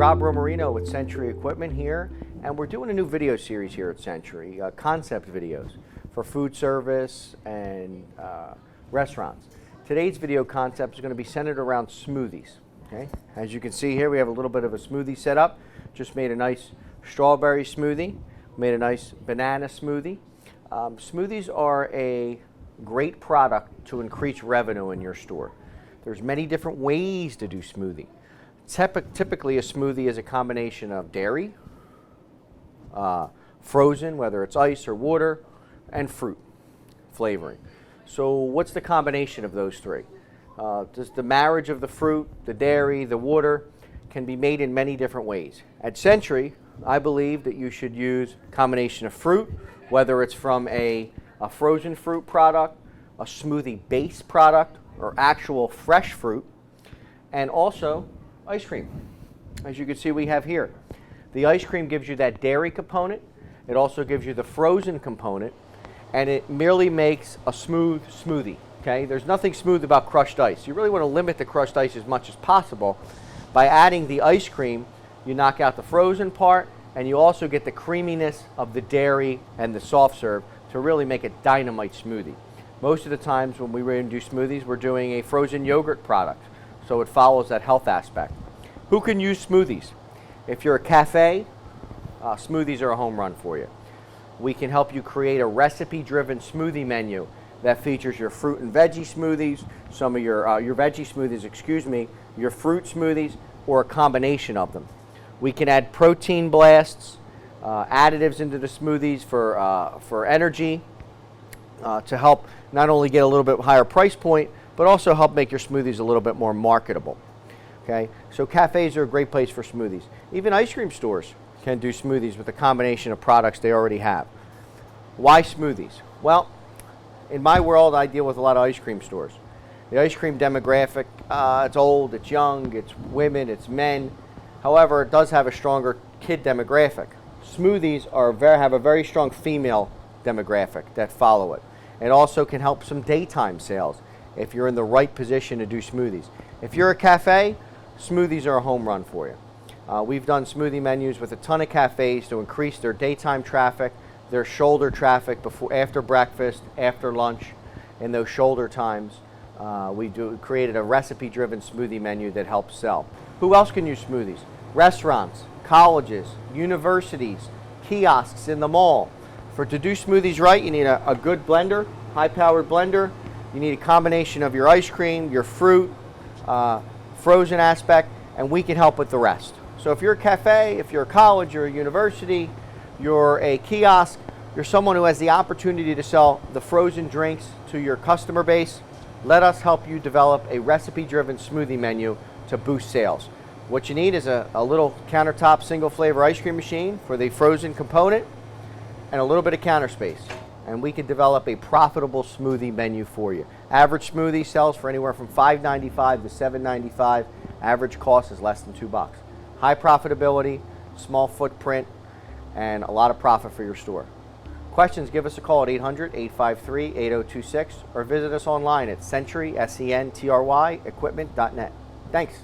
Rob Romarino with Sentry Equipment here, and we're doing a new video series here at Sentry, concept videos for food service and restaurants. Today's video concept is going to be centered around smoothies. Okay? As you can see here, we have a little bit of a smoothie set up. Just made a nice strawberry smoothie, made a nice banana smoothie. Smoothies are a great product to increase revenue in your store. There's many different ways to do smoothie. Typically, a smoothie is a combination of dairy, frozen, whether it's ice or water, and fruit flavoring. So what's the combination of those three? Just the marriage of the fruit, the dairy, the water can be made in many different ways. At Sentry, I believe that you should use a combination of fruit, whether it's from a frozen fruit product, a smoothie base product, or actual fresh fruit, and also ice cream. As you can see, we have here. The ice cream gives you that dairy component. It also gives you the frozen component, and it merely makes a smooth smoothie. Okay? There's nothing smooth about crushed ice. You really want to limit the crushed ice as much as possible. By adding the ice cream, you knock out the frozen part, and you also get the creaminess of the dairy and the soft serve to really make a dynamite smoothie. Most of the times when we do smoothies, we're doing a frozen yogurt product, so it follows that health aspect. Who can use smoothies? If you're a cafe, smoothies are a home run for you. We can help you create a recipe-driven smoothie menu that features your fruit and veggie smoothies, some of your veggie smoothies, your fruit smoothies, or a combination of them. We can add protein blasts, additives into the smoothies for energy, to help not only get a little bit higher price point, but also help make your smoothies a little bit more marketable. Okay, so cafes are a great place for smoothies. Even ice cream stores can do smoothies with a combination of products they already have. Why smoothies? Well, in my world, I deal with a lot of ice cream stores. The ice cream demographic, it's old, it's young, it's women, it's men. However, it does have a stronger kid demographic. Smoothies have a very strong female demographic that follow it. It also can help some daytime sales if you're in the right position to do smoothies. If you're a cafe, smoothies are a home run for you. We've done smoothie menus with a ton of cafes to increase their daytime traffic, their shoulder traffic after breakfast, after lunch, in those shoulder times. We created a recipe-driven smoothie menu that helps sell. Who else can use smoothies? Restaurants, colleges, universities, kiosks in the mall. To do smoothies right, you need a good blender, high-powered blender. You need a combination of your ice cream, your fruit, frozen aspect, and we can help with the rest. So if you're a cafe, if you're a college, you're a university, you're a kiosk, you're someone who has the opportunity to sell the frozen drinks to your customer base, let us help you develop a recipe-driven smoothie menu to boost sales. What you need is a little countertop single flavor ice cream machine for the frozen component and a little bit of counter space. And we can develop a profitable smoothie menu for you. Average smoothie sells for anywhere from $5.95 to $7.95. Average cost is less than $2. High profitability, small footprint, and a lot of profit for your store. Questions, give us a call at 800-853-8026 or visit us online at Sentry, Sentry, equipment.net. Thanks.